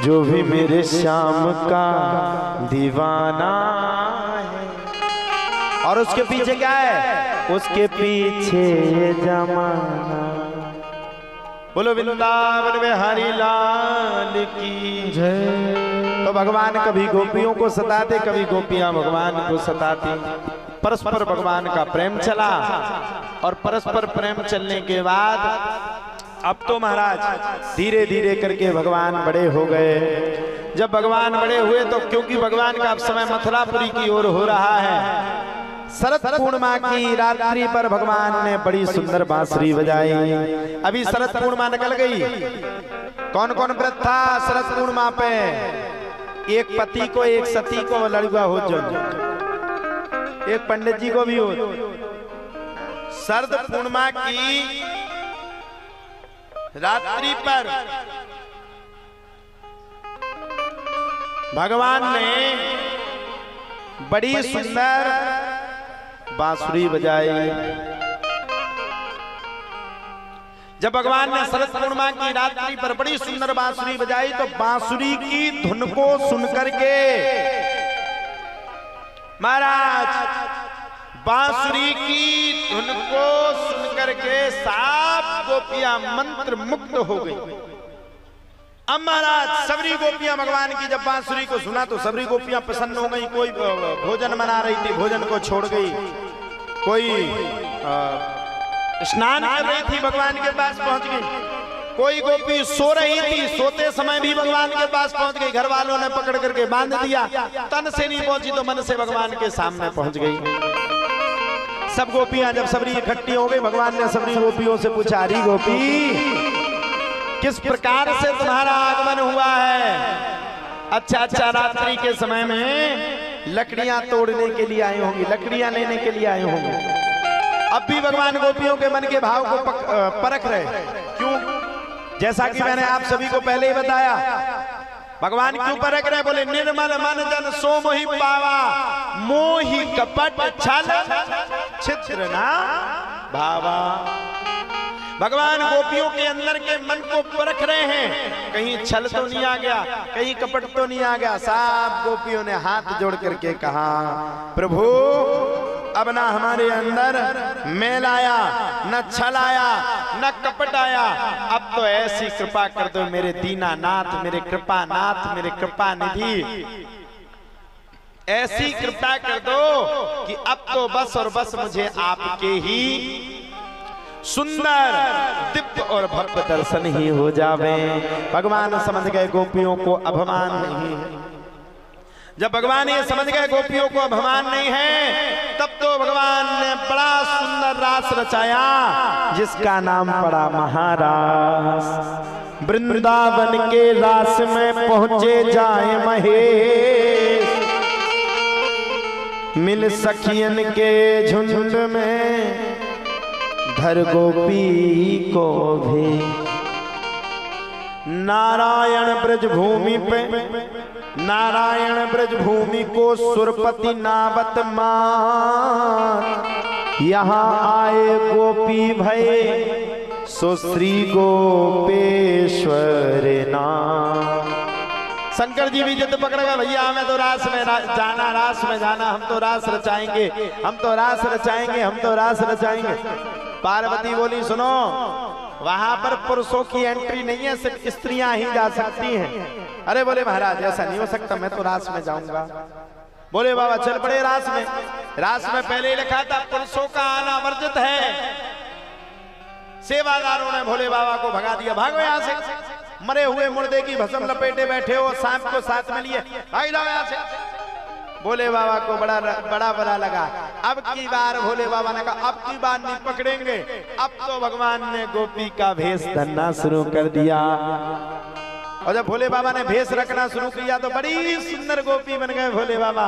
जो भी मेरे श्याम का दीवाना है। और उसके पीछे क्या है? उसके पीछे ये जमाना। बोलो वृंदावन में हरि लाल की जय। तो भगवान कभी गोपियों को सताते, कभी गोपियां भगवान को सताती। परस्पर भगवान का प्रेम चला और परस्पर प्रेम चलने के बाद अब तो महाराज धीरे धीरे करके भगवान बड़े हो गए। जब भगवान बड़े हुए तो क्योंकि भगवान का अब समय मथुरापुरी की ओर हो रहा है, शरद पूर्णिमा की रात्रि पर भगवान ने बड़ी सुंदर बांसुरी बजाई। अभी शरद पूर्णिमा निकल गई। कौन कौन व्रत था शरद पूर्णिमा पे? एक पति को, एक सती को लड़ुआ हो, जो एक पंडित जी को भी हो। शरद पूर्णिमा की रात्रि पर भगवान ने बड़ी सुंदर बांसुरी बजाई। जब भगवान ने शरद पूर्णिमा की रात्रि पर बड़ी सुंदर बांसुरी बजाई तो बांसुरी की धुन को सुनकर के महाराज, बांसुरी की धुन को सुनकर के सात गोपियां मंत्र मुग्ध हो गई। अब महाराज सबरी गोपियां भगवान की जब बांसुरी को सुना तो सबरी गोपियां प्रसन्न हो गई। कोई भोजन बना रही थी, भोजन को छोड़ गई। कोई स्नान कर रही थी, भगवान के पास पहुंच गई। कोई गोपी सो रही थी, सोते समय भी भगवान के पास पहुंच गई। घर वालों ने पकड़ करके बांध दिया। तन से नहीं पहुंची तो मन से भगवान के सामने पहुंच गई। सब गोपियां जब सबरी इकट्ठी हो गई, भगवान ने सबरी गोपियों से पूछा, अरे गोपी किस प्रकार से तुम्हारा आगमन हुआ है? अच्छा, रात्रि के समय में लकड़ियां तोड़ने के लिए आए होंगे, लकड़ियां लेने के लिए आए होंगे। अब भी भगवान गोपियों के मन के भाव को परख रहे। क्यों? जैसा कि मैंने आप सभी को पहले ही बताया, भगवान क्यों परख रहे? बोले निर्मल मन जन सो मोहि पावा, मोहि कपट छल छिद्र ना भावा। भगवान गोपियों के अंदर के मन को परख रहे हैं, कहीं छल तो नहीं आ गया, कहीं कपट तो नहीं आ गया। सब गोपियों ने हाथ जोड़ करके कहा, प्रभु अब ना हमारे अंदर मैल आया, न छल आया, न कपट आया। अब तो ऐसी कृपा कर दो मेरे दीनानाथ, मेरे कृपानाथ, मेरे कृपा निधि, ऐसी कृपा कर दो कि अब तो बस और बस मुझे आपके ही सुंदर दिव्य और भव्य दर्शन ही हो जावे। भगवान समझ गए गोपियों को अभिमान नहीं है। जब भगवान ये समझ गए गोपियों को अभिमान नहीं है, तब तो भगवान ने बड़ा सुंदर रास रचाया जिसका नाम पड़ा महारास। वृंदावन के रास में पहुंचे जाए महेश, मिल सखियन के झुंड में धर गोपी को भी। नारायण ब्रज भूमि पे, नारायण ब्रज भूमि को सुरपति नावत मान। यहाँ आए गोपी भये सो श्री गोपेश्वर नाम। शंकर जी भी जिद पकड़ गए, भैया हमें तो रास में जाना, रास में जाना, हम तो रास रचाएंगे, हम तो रास रचाएंगे, हम तो रास रचाएंगे। पार्वती बोली, सुनो वहां पर पुरुषों की एंट्री नहीं है, सिर्फ स्त्रियां ही जा सकती हैं। अरे बोले महाराज ऐसा नहीं हो सकता, मैं तो रास में जाऊंगा। बोले बाबा चल पड़े रास में। रास में पहले ही लिखा था पुरुषों का आना वर्जित है। सेवादारों ने भोले बाबा को भगा दिया, भागो यहाँ से, मरे हुए मुर्दे की भस्म लपेटे बैठे हो, सांप को साथ में लिए, भाग जाओ यहाँ से। भोले बाबा को बड़ा बुरा लगा। अब की बार भोले बाबा ने कहा अब की बार नहीं पकड़ेंगे। अब तो भगवान ने गोपी का भेष धरना शुरू कर दिया। और जब भोले बाबा ने भेष रखना शुरू किया तो बड़ी सुंदर गोपी बन गए भोले बाबा।